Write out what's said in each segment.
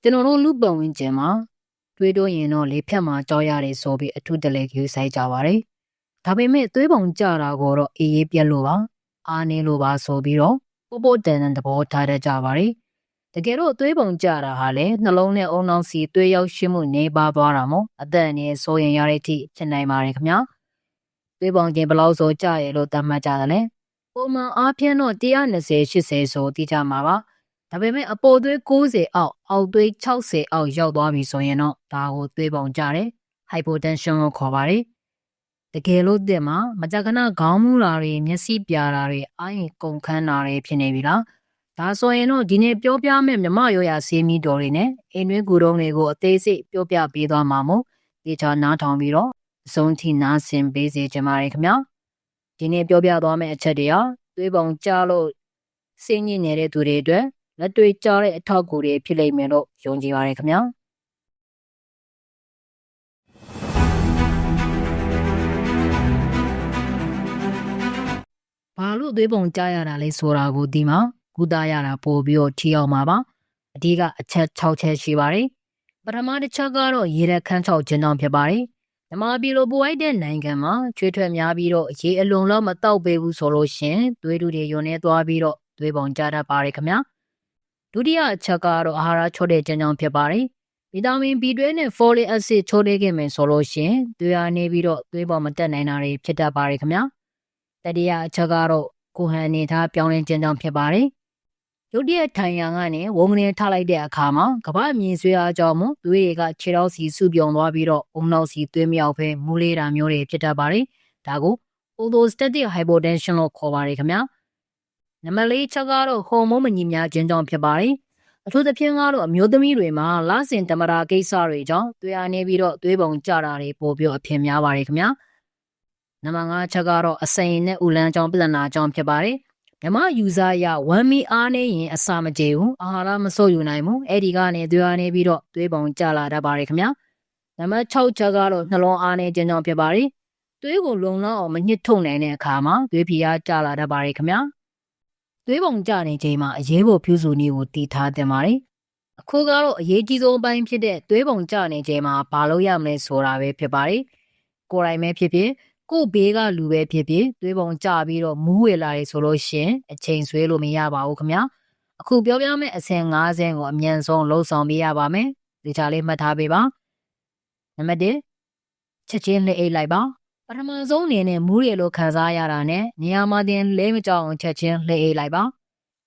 ကျွန်တော်တို့လူပတ်ဝန်းကျင်မှာတွေးတော့ရင်တော့လေဖြတ်မှာကြောက်ရတယ်ဆိုပြီးအထူးတလဲယူဆိုင်ကြပါတယ်။ဒါပေမဲ့သွေးပုံကြတာကိုတော့အေးအေးပြက်လို့ပါအားနေလို့ပါဆိုပြီးတော့ပို့ပို့တန်တန်သဘောထားတတ်ကြပါတယ်။တကယ်တော့သွေးပုံကြတာဟာလေနှလုံးနဲ့အုံနောက်စီသွေးရောက်ရှိမှုနေပါသွားတာမို့အသက်အန္တရာယ်ဆိုရင်ရတဲ့အထိဖြစ်နိုင်ပါတယ်ခင်ဗျာ။သွေးပုံချင်းဘယ်လောက်ဆိုကြရလို့သတ်မှတ်ကြတယ်လေ။ပုံမှန်အားဖြင့်တော့120 80ဆိုတိကျမှာပါ။ဒါပေမဲ့အပေါ်သွေး90အောက်သွေး60အောက်ရောက်သွားပြီဆိုရင်တော့ဒါကိုသွေးပုံကြတယ်။ hypotension ကိုခေါ်ပါတယ်။တကယ်လို့တဲ့မှာမကြခဏခေါင်းမူတာတွေမျက်စိပြာတာတွေအာရင်ကုန်ခန်းတာတွေဖြစ်နေပြီလား။ဒါဆိုရင်တော့ဒီနေ့ပြောပြမယ့်မြမရောရဆေးမီတော်တွေနဲ့အင်းတွင်းကူတုံးတွေကိုအသေးစိတ်ပြောပြပေးသွားမှာမို့ဒီချာနားထောင်ပြီးတော့အဆုံးထိနားဆင်ပေးစေချင်ပါတယ်ခင်ဗျာ။ဒီနေ့ပြောပြသွားမယ့်အချက်တွေဟာသွေးပုံကြလို့စိတ်ညစ်နေတဲ့သူတွေအတွက်လက်တွေ့ကျတဲ့အထောက်အကူတွေဖြစ်လိမ့်မယ်လို့ယုံကြည်ပါတယ်ခင်ဗျာဘာလို့သွေးပုံကြရတာလဲဆိုတာကိုဒီမှာကုသရတာပို့ပြီးတော့ထီအောင်မှာပါအဓိကအချက်6ချက်ရှိပါတယ်ပထမတစ်ချက်ကတော့ရေရခန်း6ခြင်းတောင်ဖြစ်ပါတယ်မြန်မာပြည်လိုပို့လိုက်တဲ့နိုင်ငံမှာချွေးထွက်များပြီးတော့ရေအလုံးလောက်မတောက်ပေးဘူးဆိုလို့ရှင်သွေးတူတွေယွန်းနေသွားပြီးတော့သွေးပုံကြတတ်ပါတယ်ခင်ဗျာဒုတိယအချက်ကတော့အာဟာရချို့တဲ့ခြင်းကြောင့်ဖြစ်ပါတယ်။ဗီတာမင် B12 နဲ့ folic acid ချို့တဲ့ခင်မယ်ဆိုလို့ရှိရင်သွေးအားနေပြီးတော့သွေးပေါ်မတက်နိုင်တာတွေဖြစ်တတ်ပါတယ်ခင်ဗျာ။တတိယအချက်ကတော့ကိုဟန်အနေထားပြောင်းလဲခြင်းကြောင့်ဖြစ်ပါတယ်။ရုတ်တရက်ထိုင်ရန်ကနေဝုန်းကနေထားလိုက်တဲ့အခါမှာကမ္ဘာမြင်ဆွေးအားကြောင့်မို့သွေးတွေကခြေထောက်စီစုပြုံသွားပြီးတော့အုံနောက်စီသွေးမရောက်ဘဲမူးလေးတာမျိုးတွေဖြစ်တတ်ပါတယ်။ဒါကို orthostatic hypotension လို့ခေါ်ပါတယ်ခင်ဗျာ။နံပါတ်4ချက်ကတော့ဟော်မုန်းမညီမျှခြင်းကြောင့်ဖြစ်ပါတယ်။အထူးသဖြင့်ကတော့အမျိုးသမီးတွေမှာလစဉ်တမရာကိစ္စတွေကြောင့်သွေးအားနေပြီးတော့သွေးပုံကျတာတွေပိုပြီးအဖြစ်များပါတယ်ခင်ဗျာ။နံပါတ်5ချက်ကတော့အစိမ်နဲ့ဥလန်းကြောင့်ပြဿနာကြောင့်ဖြစ်ပါတယ်။မြမယူဇာရ1မီအားနေရင်အစာမကြေဘူးအာဟာရမစိုးယူနိုင်ဘူးအဲ့ဒီကနေသွေးအားနေပြီးတော့သွေးပုံကျလာတတ်ပါတယ်ခင်ဗျာ။နံပါတ်6ချက်ကတော့နှလုံးအားနေခြင်းကြောင့်ဖြစ်ပါတယ်။သွေးကိုလုံလောက်အောင်မညှစ်ထုတ်နိုင်တဲ့အခါမှာသွေးဖိအားကျလာတတ်ပါတယ်ခင်ဗျာ။သွေးပုံကျနေချိန်မှာအရေးပေါ်ပြုစုနည်းကိုတည်ထားသင့်ပါတယ်။အခုကတော့အရေးကြီးဆုံးအပိုင်းဖြစ်တဲ့သွေးပုံကျနေချိန်မှာဘာလို့ရမလဲဆိုတာပဲဖြစ်ပါတယ်။ကိုယ်တိုင်ပဲဖြစ်ဖြစ်ကို့ဘေးကလူပဲဖြစ်ဖြစ်သွေးပုံကျပြီးတော့မူးဝေလာတယ်ဆိုလို့ရှင်အချိန်ဆွဲလို့မရပါဘူးခင်ဗျာ။အခုပြောပြမယ့်အဆင့်5ဆင့်ကိုအမြန်ဆုံးလှုပ်ဆောင်ပေးရပါမယ်။ဒီချာလေးမှတ်ထားပေးပါ။နံပါတ်1ချက်ချင်းလှည့်အိတ်လိုက်ပါပထမဆုံးအနေနဲ့မူးရလို့ခံစားရတာနဲ့နေရာမှာတင်လဲမကြောက်အောင်ချက်ချင်းလှည့်အိတ်လိုက်ပါ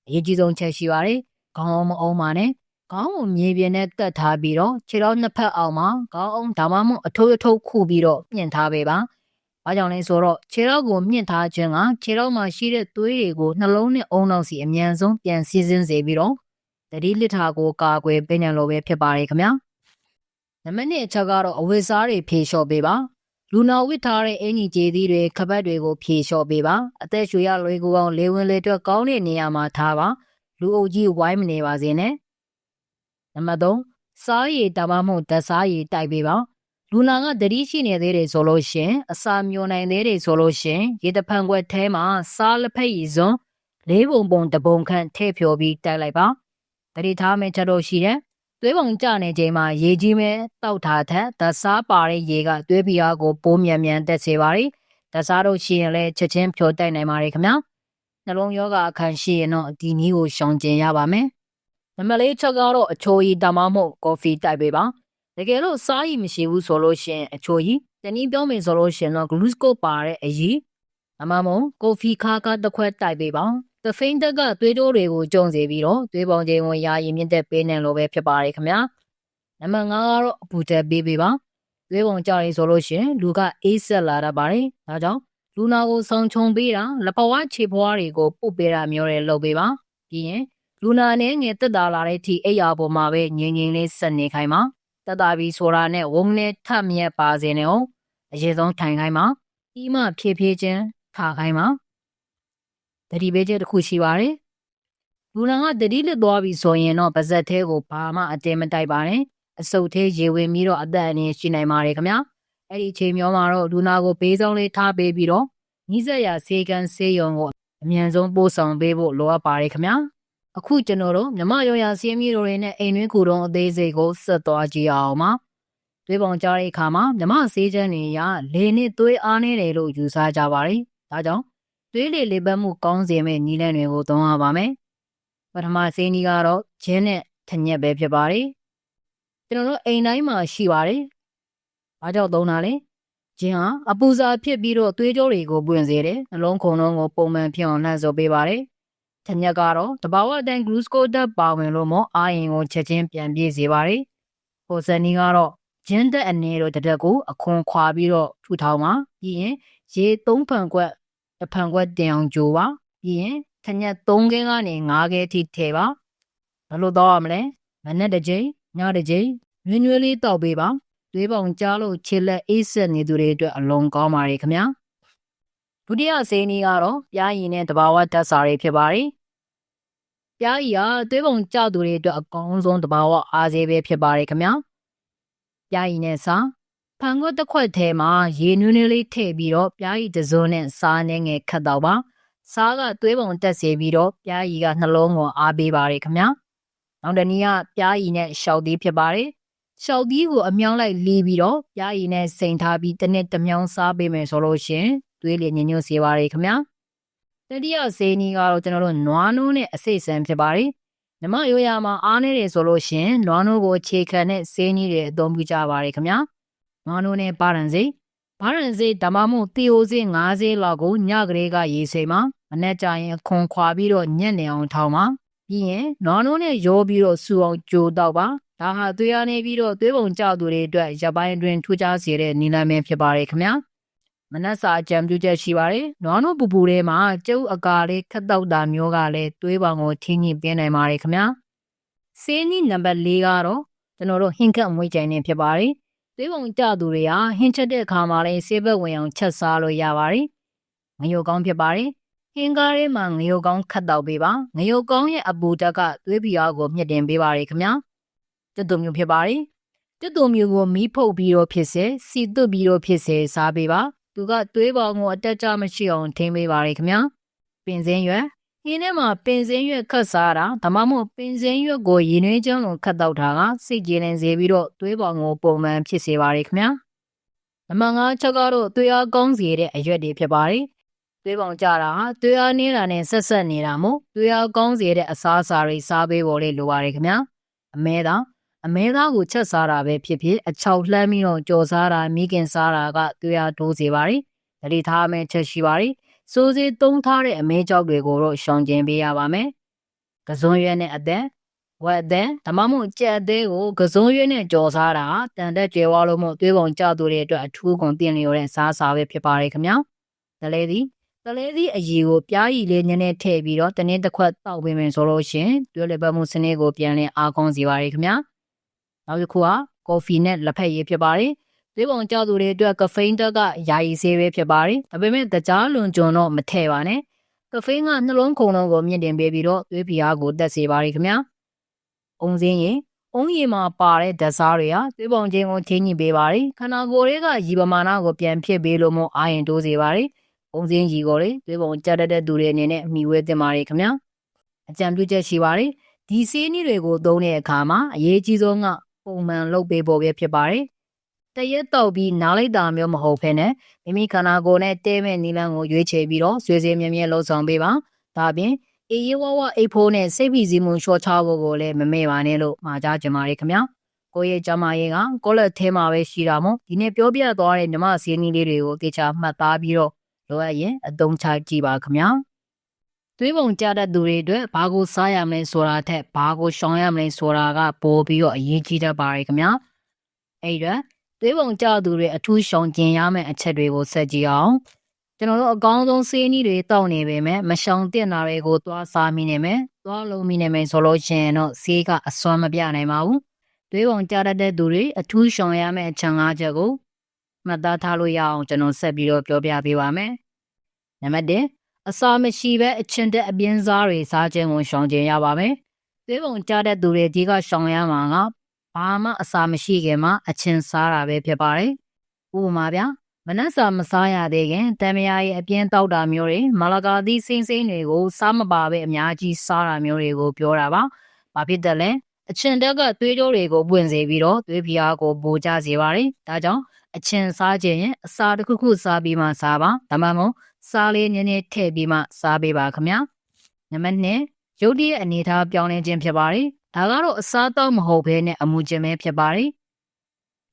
အရေးကြီးဆုံးချက်ရှိပါတယ်ခေါင်းအောင်မအောင်ပါနဲ့ခေါင်းကိုမြေပြင်နဲ့တက်ထားပြီးတော့ခြေထောက်နှစ်ဖက်အောင်မှာခေါင်းအောင်ဒါမှမဟုတ်အထုပ်ခုပြီးတော့မြင့်ထားပေးပါဘာကြောင့်လဲဆိုတော့ခြေထောက်ကိုမြင့်ထားခြင်းကခြေထောက်မှာရှိတဲ့သွေးတွေကိုနှလုံးနဲ့အုံနောက်စီအမြန်ဆုံးပြန်စီးဆင်းစေပြီးတော့တတိလစ်ထာကိုကာကွယ်ပေးနိုင်လို့ပဲဖြစ်ပါတယ်ခင်ဗျာနံပါတ်2အချက်ကတော့အဝတ်စားတွေဖြေလျှော့ပေးပါလူနာဝစ်ထားတဲ့အင်ကြီးကျေးသီးတွေခပတ်တွေကိုဖြေလျှော့ပေးပါအသက်ရှူရလွယ်ကူအောင်လေဝင်လေထွက်ကောင်းတဲ့နေရာမှာထားပါလူအုပ်ကြီးဝိုင်းမနေပါစေနဲ့နံပါတ်3စားရည်တမမှုဓာတ်စားရည်တိုက်ပေးပါလူနာကတတိရှိနေသေးတယ်ဆိုလို့ရှင်အစာမျိုးနိုင်သေးတယ်ဆိုလို့ရှင်ရေတဖန်ခွက်ထဲမှာစားလက်ဖက်ရည်စွန်း4ပုံတပုံခန့်ထည့်ဖြော်ပြီးတိုက်လိုက်ပါတတိထားမဲ့ချက်တော့ရှိတယ်သွေးပုံကျနေချိန်မှာရေကြီးမဲ့တောက်ထားတဲ့ဓာတ်စားပါတဲ့ရေကသွေးဖိအားကိုပိုးမြန်တက်စေပါတယ်။ဓာတ်စားတို့ရှိရင်လည်းချက်ချင်းဖြောတိုက်နိုင်ပါတယ်ခင်ဗျာ။နှလုံးရောဂါအခန့်ရှိရင်တော့ဒီနည်းကိုရှောင်ကျဉ်ရပါမယ်။နံပါတ်4ချက်ကတော့အချိုရည်တမမှုကော်ဖီတိုက်ပေးပါ။တကယ်လို့စားရည်မရှိဘူးဆိုလို့ရှိရင်အချိုရည်တနည်းပြောမယ်ဆိုလို့ရှိရင်တော့ဂလူးကိုပါတဲ့အရည်အမမုံကော်ဖီခါကတစ်ခွက်တိုက်ပေးပါ။တဖိန်တက်ကသွေးတိုးတွေကိုကျုံစေပြီးတော့သွေးပုံချိန်ဝင်ရာရင်မြင့်တဲ့ပေးနေလို့ပဲဖြစ်ပါတယ်ခင်ဗျာနံပါတ်5ကတော့အပူတက်ပေးပေးပါသွေးပုံကြရင်ဆိုလို့ရှိရင်လူကအေးဆက်လာတတ်ပါတယ်ဒါကြောင့်လူနာကိုဆောင်ချုံပေးတာလက်ဘဝခြေဘဝတွေကိုပုတ်ပေးတာမျိုးတွေလုပ်ပေးပါပြီးရင်လူနာနဲ့ငယ်တက်တာလာတဲ့အထိအိယာပေါ်မှာပဲငြိမ်ငြိမ်လေးဆက်နေခိုင်းပါတက်တာပြီးဆိုတာနဲ့ဝုန်းနဲ့ထပ်မြက်ပါစေနဲ့အောင်အရေးဆုံးထိုင်ခိုင်းပါပြီးမှဖြည်းဖြည်းချင်းထားခိုင်းပါတတိပေးချက်တစ်ခုရှိပါတယ်လူနာကတတိလစ်သွားပြီဆိုရင်တော့ပါဇက်သေးကိုဘာမှအတင်းမတိုက်ပါနဲ့အစုပ်သေးရေဝင်ပြီးတော့အသက်အန္တရာယ်ရှိနိုင်ပါတယ်ခင်ဗျာအဲ့ဒီချိန်မျိုးမှာတော့လူနာကိုဘေးဆောင်လေးထားပေးပြီးတော့ညီဆက်ရဆေးကန်ဆေးရုံကိုအမြန်ဆုံးပို့ဆောင်ပေးဖို့လိုအပ်ပါတယ်ခင်ဗျာ အခုကျွန်တော်တို့မြမရောရာစီးမီတို့တွေနဲ့အိမ်တွင်းကူတုံးအသေးစိတ်ကိုဆက်သွားကြည့်အောင်ပါသွေးပေါင်ကြားတဲ့အခါမှာမြမဆေးချမ်းတွေရလေနဲ့သွေးအားနေတယ်လို့ယူဆကြပါတယ်ဒါကြောင့်သွေးလေပတ်မှုကောင်းစေမယ့်နည်းလမ်းတွေကိုသုံးရပါမယ်ပထမဆေးနည်းကတော့ဂျင်းနဲ့ထညက်ပဲဖြစ်ပါတယ်ကျွန်တော်တို့အိမ်တိုင်းမှာရှိပါတယ်ဘာကြောင့်သုံးတာလဲဂျင်းဟာအပူစာဖြစ်ပြီးတော့သွေးကြောတွေကိုပွင့်စေတယ်နှလုံးခုန်လုံးကိုပုံမှန်ဖြစ်အောင်လှမ်းဆိုပေးပါတယ်ထညက်ကတော့တဘာဝအတိုင်းဂလူးကိုဓာတ်ပါဝင်လို့မို့အာရင်ကိုချက်ချင်းပြန်ပြေးစေပါတယ်ဟိုစနီကတော့ဂျင်းသက်အနေတို့တရက်ကိုအခွန်ခွာပြီးတော့ထူထောင်ပါပြီးရင်ရေ3ဖန်ခွက်တစ်ဖန်ခွက်တင်အောင်ကြိုပါပြီးရင်ထညက်3ခဲကနေ5ခဲထိထည့်ပါဘယ်လိုတော့ရမလဲမနေ့တစ်ချိန်ညတစ်ချိန်နွေးနွေးလေးတောက်ပေးပါသွေးပေါင်ကြားလို့ခြေလက်အေးဆက်နေသူတွေအတွက်အလွန်ကောင်းပါတယ်ခင်ဗျာဒုတိယဆေးနည်းကတော့ပြားရည်နဲ့တဘာဝဓာတ်စာတွေဖြစ်ပါတယ်ပြားရည်ဟာသွေးပေါင်ကျသူတွေအတွက်အကောင်းဆုံးတဘာဝအားဆေးပဲဖြစ်ပါတယ်ခင်ဗျာပြားရည်နဲ့စာဖန်ခွက်တစ်ခွက်ထဲမှာရေနွေးနွေးလေးထည့်ပြီးတော့ပြားရည်တစ်စုံနဲ့စားနဲ့ငယ်ခတ်တော့ပါစားကသွေးပေါင်တက်စေပြီးတော့ပြားရည်ကနှလုံးကိုအားပေးပါတယ်ခင်ဗျာနောက်တစ်နည်းကပြားရည်နဲ့ရှောက်သီးဖြစ်ပါတယ်ရှောက်သီးကိုအမြောင်းလိုက်လီးပြီးတော့ပြားရည်နဲ့စိန်ထားပြီးတစ်နှစ်တစ်မြောင်းစားပေးမယ်ဆိုလို့ရှင်သွေးလေညှို့ညွတ်စေပါတယ်ခင်ဗျာတတိယဆေးနည်းကတော့ကျွန်တော်တို့နွားနိုးနဲ့အစိတ်ဆန်ဖြစ်ပါတယ်မြမရိုးရာမှာအားနေတယ်ဆိုလို့ရှင်နွားနိုးကိုအခြေခံတဲ့ဆေးနည်းတွေအသုံးပြုကြပါတယ်ခင်ဗျာနွားနိုးနဲ့ပါရန်စိဒါမှမဟုတ်တီယိုစိ9စိလောက်ကိုညကလေးကရေစိမ်မှာမနေ့ကျရင်ခွန်ခွာပြီးတော့ညက်နေအောင်ထောင်းပါပြီးရင်နွားနိုးနဲ့ရောပြီးတော့စူအောင်ကြိုတော့ပါဒါဟာသွေးရနေပြီးတော့သွေးပုံကျသူတွေအတွက်ရပိုင်းအတွင်းထူးခြားစေတဲ့နည်းလမ်းပဲဖြစ်ပါတယ်ခင်ဗျာမနက်စာအကြံပြုချက်ရှိပါတယ်နွားနိုးပူပူထဲမှာကျုပ်အကာလေးခတ်တော့တာမျိုးကလည်းသွေးပေါင်ကိုထိညှိပေးနိုင်ပါတယ်ခင်ဗျာဆေးနည်းနံပါတ်4ကတော့ကျွန်တော်တို့ဟင်းခတ်မွေးကြိုင်နေဖြစ်ပါတယ်သွေးပုံကျသူတွေဟာဟင်းချက်တဲ့အခါမှာလည်းဆေးဘက်ဝင်အောင်ချက်စားလို့ရပါတယ်ငရုတ်ကောင်းဖြစ်ပါတယ်ဟင်းကားထဲမှာငရုတ်ကောင်းခတ်တော့ပေးပါငရုတ်ကောင်းရဲ့အပူဓာတ်ကသွေးပြားကိုမြင့်တင်ပေးပါတယ်ခင်ဗျာတွတ်တုံမျိုးဖြစ်ပါတယ်တွတ်တုံမျိုးကိုမီးဖုတ်ပြီးတော့ဖြစ်စေစီတွတ်ပြီးတော့ဖြစ်စေစားပေးပါသူကသွေးပေါင်ကိုအတက်ကြမရှိအောင်ထိန်းပေးပါတယ်ခင်ဗျာပင်စင်းရွက်ဟင်းထဲမှာပင်စင်းရွက်ခတ်စားတာဒါမှမဟုတ်ပင်စင်းရွက်ကိုရင်နှွေးချောင်းလိုခတ်တော့တာကစိတ်ကြည်လင်စေပြီးတော့သွေးပေါင်ကိုပုံမှန်ဖြစ်စေပါတယ်ခင်ဗျာနံပါတ်5ချက်ကတော့သွေးအားကောင်းစေတဲ့အရွက်တွေဖြစ်ပါတယ်သွေးပေါင်ကျတာဟာသွေးအားနည်းတာနဲ့ဆက်ဆက်နေတာမို့သွေးအားကောင်းစေတဲ့အစားအစာတွေစားပေးဖို့လေလိုပါတယ်ခင်ဗျာအမဲသားကိုချက်စားတာပဲဖြစ်ဖြစ်အချောက်လှမ်းပြီးတော့ကြော်စားတာမိခင်စားတာကသွေးအားတိုးစေပါတယ်။ဒါလေးထားမယ်ချက်ရှိပါတယ်။စိုးစေးသုံးထားတဲ့အမဲကြောက်တွေကိုတော့ရှောင်ကျဉ်ပေးရပါမယ်။ကစွန်းရွက်နဲ့အသက်ဝက်အသက်ဒါမှမဟုတ်ကြက်အသေးကိုကစွန်းရွက်နဲ့ကြော်စားတာတန်တက်ကျွဲဝါလို့မို့သွေးပုံကျသူတွေအတွက်အထူးကုန်တင်လျော်တဲ့စားစာပဲဖြစ်ပါတယ်ခင်ဗျာ။ဒါလေးသည်အရီကိုပြားရည်လေးနည်းနည်းထည့်ပြီးတော့တစ်နေ့တစ်ခွက်တောက်ပေးမယ်ဆိုလို့ရှင်သွေးလေပတ်မှုစနစ်ကိုပြန်လည်အားကောင်းစေပါတယ်ခင်ဗျာနောက်တစ်ခုကကော်ဖီနဲ့လက်ဖက်ရည်ဖြစ်ပါတယ်သွေးပုံကျသူတွေအတွက်ကဖိန်းဓာတ်ကယာယီဆေးပဲဖြစ်ပါတယ်ဒါပေမဲ့တကြားလွန်ကျွံတော့မထည့်ပါနဲ့ကဖိန်းကနှလုံးခုန်လုံးကိုမြင့်တင်ပေးပြီးတော့သွေးဖိအားကိုတက်စေပါတယ်ခင်ဗျာအုံစင်းရည်မှာပါတဲ့ဓာတ်စားတွေဟာသွေးပုံချင်းကိုထိန်းညှိပေးပါတယ်ခန္ဓာကိုယ်တွေကရီပမာဏကိုပြန်ဖြစ်ပေးလို့မို့အာရင်တိုးစေပါတယ်ပုံစင်းကြီးကိုလေသွေးပုံကျတဲ့သူတွေအနေနဲ့အမိဝဲတင်ပါတယ်ခင်ဗျာအကြံပြုချက်ရှိပါတယ်ဒီဆေးနည်းတွေကိုသုံးတဲ့အခါမှာအရေးကြီးဆုံးကပုံမှန်လုပ်ပေးဖို့ပဲဖြစ်ပါတယ်တရက်တော့ပြီးနားလိုက်တာမျိုးမဟုတ်ဘဲနဲ့မိမိခန္ဓာကိုယ်နဲ့တဲမဲ့နီလန်းကိုရွေးချယ်ပြီးတော့ဆွေဆွေမြဲမြဲလှုပ်ဆောင်ပေးပါဒါပြင်အေးရဝဝအိတ်ဖိုးနဲ့စိတ်ဖိစီးမှုလျှော့ချဖို့ကိုလည်းမမေ့ပါနဲ့လို့မှာကြားကြပါတယ်ခင်ဗျာကိုယ့်ရဲ့ကျမရေးကကိုယ့်လက်ထဲမှာပဲရှိတာမို့ဒီနေ့ပြောပြသွားတဲ့မြမဆေးနည်းလေးတွေကိုတေချာမှတ်သားပြီးတော့လိုအပ်ရင်အသုံးချကြည့်ပါခင်ဗျာသွေးပုံကျတဲ့သူတွေအတွက်ဘာကိုစားရမလဲဆိုတာထက်ဘာကိုရှောင်ရမလဲဆိုတာကပိုပြီးတော့အရေးကြီးတတ်ပါတယ်ခင်ဗျာအဲ့ဒါသွေးပုံကျသူတွေအထူးရှောင်ကျင်ရမယ့်အချက်တွေကိုဆက်ကြည့်အောင်ကျွန်တော်တို့အကောင်းဆုံးဆေးနည်းတွေတောက်နေပေမဲ့မရှောင်တင်တာတွေကိုသွားစားမိနေမယ်သွားလုံးမိနေမယ်ဆိုလို့ရှိရင်တော့ဆေးကအစွမ်းမပြနိုင်ပါဘူးသွေးပုံကျတတ်တဲ့သူတွေအထူးရှောင်ရမယ့်အချက်၅ချက်ကိုမှတ်သားထားလို့ရအောင်ကျွန်တော်ဆက်ပြီးတော့ပြောပြပေးပါမယ်နံပါတ်1အစာမရှိဘဲအချင်းတဲ့အပြင်းစားတွေစားခြင်းကိုရှောင်ကျင်ရပါမယ်သွေးပုံကျတဲ့သူတွေဒီကရှောင်ရမှာကဘာမှအစာမရှိခင်မှာအချင်းစားတာပဲဖြစ်ပါတယ်ဥပမာဗျာ မနက်စာမစားရသေးခင်တံမယာရဲ့အပြင်းတောက်တာမျိုးတွေမလာကာသီးစိမ့်စိမ့်တွေကိုစားမပါပဲအများကြီးစားတာမျိုးတွေကိုပြောတာပါ။ဘာဖြစ်တယ်လဲအချင်တက်ကသွေးကြိုးတွေကိုပွင့်စေပြီးတော့သွေးဖျားကိုပိုကျစေပါတယ်။ဒါကြောင့်အချင်စားခြင်းရင်အစာတစ်ခုခုစားပြီးမှစားပါ။ဒါမှမဟုတ်စားလေးနည်းနည်းထည့်ပြီးမှစားပေးပါခင်ဗျာ။နံပါတ်2ရုပ်တရက်အနေထားပြောင်းလဲခြင်းဖြစ်ပါတယ်။ဒါကတော့အစားတောက်မဟုတ်ဘဲနဲ့အမှုခြင်းပဲဖြစ်ပါတယ်။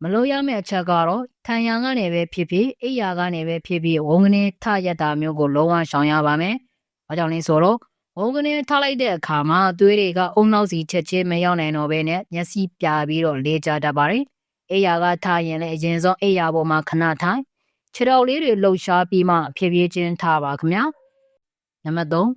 မလို့ရမယ့်အချက်ကတော့ထံရံကနေပဲဖြစ်ဖြစ်အိယာကနေပဲဖြစ်ဖြစ်ဝုန်းကနေထရက်တာမျိုးကိုလုံးဝရှောင်ရပါမယ်။ဘာကြောင့်လဲဆိုတော့ဝုန်းကနေထလိုက်တဲ့အခါမှာသွေးတွေကအုံနောက်စီချက်ချင်းမရောက်နိုင်တော့ဘဲနဲ့မျက်စိပြာပြီးတော့လေကျတတ်ပါတယ်။အိယာကထရင်လည်းအရင်ဆုံးအိယာပေါ်မှာခဏထိုင်ခြေတော်လေးတွေလှုပ်ရှားပြီးမှဖြည်းဖြည်းချင်းထားပါခင်ဗျာ။နံပါတ်3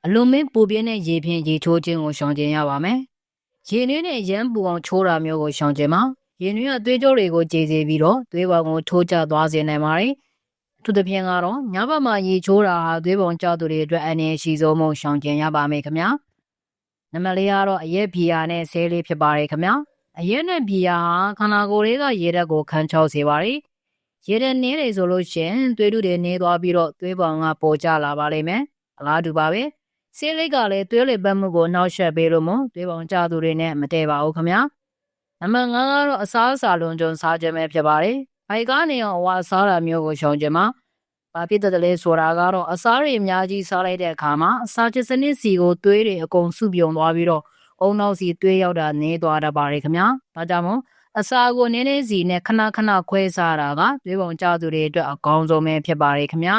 အလွန်မင်းပူပြင်းတဲ့ရေဖြင့်ရေချိုးခြင်းကိုရှောင်ကျဉ်ရပါမယ်။ရေနွေးနဲ့ရမ်းပူအောင်ချိုးတာမျိုးကိုရှောင်ကျဉ်ပါ။ရေနွေးကသွေးကြောတွေကိုကြေစေပြီးတော့သွေးပေါင်ကိုထိုးကျသွားစေနိုင်ပါတယ်။အထူးသဖြင့်ကတော့ညဘက်မှာရေချိုးတာဟာသွေးပေါင်ကျသူတွေအတွက်အနေရှိဆုံးမို့ရှောင်ကျဉ်ရပါမယ်ခင်ဗျာ။နံပါတ်4ကတော့အရက်ဘီယာနဲ့ဆဲလေးဖြစ်ပါတယ်ခင်ဗျာ။အရက်နဲ့ဘီယာဟာခန္ဓာကိုယ်တွေကရေဓာတ်ကိုခန်းချောက်စေပါတယ်။ရေဓာတ်နည်းတယ်ဆိုလို့ရှိရင်သွေးထုတွေနေသွားပြီးတော့သွေးပေါင်ကပေါ်ကျလာပါလိမ့်မယ်။အလားတူပါပဲ။ဆေးလိပ်ကလည်းသွေးလေပတ်မှုကိုနှောက်ယှက်ပေးလို့မို့သွေးပေါင်ကျသူတွေနဲ့မတည့်ပါဘူးခင်ဗျာ။နံပါတ်5ကတော့အစားအစာလုံးကျုံစားခြင်းပဲဖြစ်ပါတယ်။ဘိုက်ကနေအောင်အဝါစားတာမျိုးကိုရှောင်ခြင်းမှာဘာဖြစ်တယ်လဲဆိုတာကတော့အစားတွေအများကြီးစားလိုက်တဲ့အခါမှာအစာချစ်စနစ်စီကိုသွေးတွေအကုန်စုပြုံသွားပြီးတော့အုံနောက်စီသွေးရောက်တာနေသွားတတ်ပါတယ်ခင်ဗျာ။ဒါကြောင့်မို့အစာကိုနည်းနည်းစီနဲ့ခဏခဏခွဲစားတာကသွေးပေါင်ကျသူတွေအတွက်အကောင်းဆုံးပဲဖြစ်ပါတယ်ခင်ဗျာ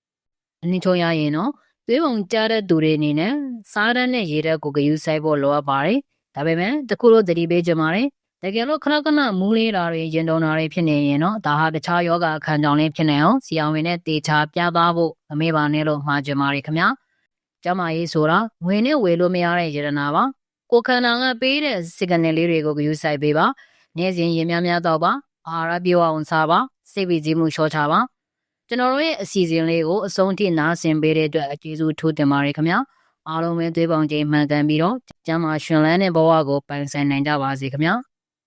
။အနည်းချုံရရင်တော့သွေးပုံကျတဲ့သူတွေအနေနဲ့စားတတ်တဲ့ရေဓာတ်ကိုဂရုစိုက်ဖို့လိုအပ်ပါတယ်။ဒါပေမဲ့တခုတော့သတိပေးကြပါမယ်။တကယ်လို့ခဏခဏမူးလေးတာတွေရင်တုံတာတွေဖြစ်နေရင်တော့ဒါဟာတခြားယောဂအခန်းကြောင့်လည်းဖြစ်နေအောင်ဆရာဝန်နဲ့တေချာပြသဖို့မမေ့ပါနဲ့လို့မှာကြပါရခင်ဗျာ။ကျမရေးဆိုတာငွေနဲ့ဝယ်လို့မရတဲ့ရတနာပါ။ကိုခန္ဓာကပေးတဲ့စိတ်ကနေလေးတွေကိုဂရုစိုက်ပေးပါ။နေ့စဉ်ရေများများတော့ပါ။အာဟာရပြည့်ဝအောင်စားပါ။စိတ်ဝိဇ္ဇမှုလျှော့ချပါ။ကျွန်တော်တို့ရဲ့အစီအစဉ်လေးကိုအဆုံးထိနားဆင်ပေးတဲ့အတွက်အကျေးဇူးထိုးတင်ပါတယ်ခင်ဗျာအားလုံးပဲသွေးပေါင်ချိန်မှန်ကန်ပြီးတော့ကျမ်းမာရှင်လန်းတဲ့ဘဝကိုပိုင်ဆိုင်နိုင်ကြပါစေခင်ဗျာ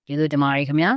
ကျေးဇူးတင်ပါတယ်ခင်ဗျာ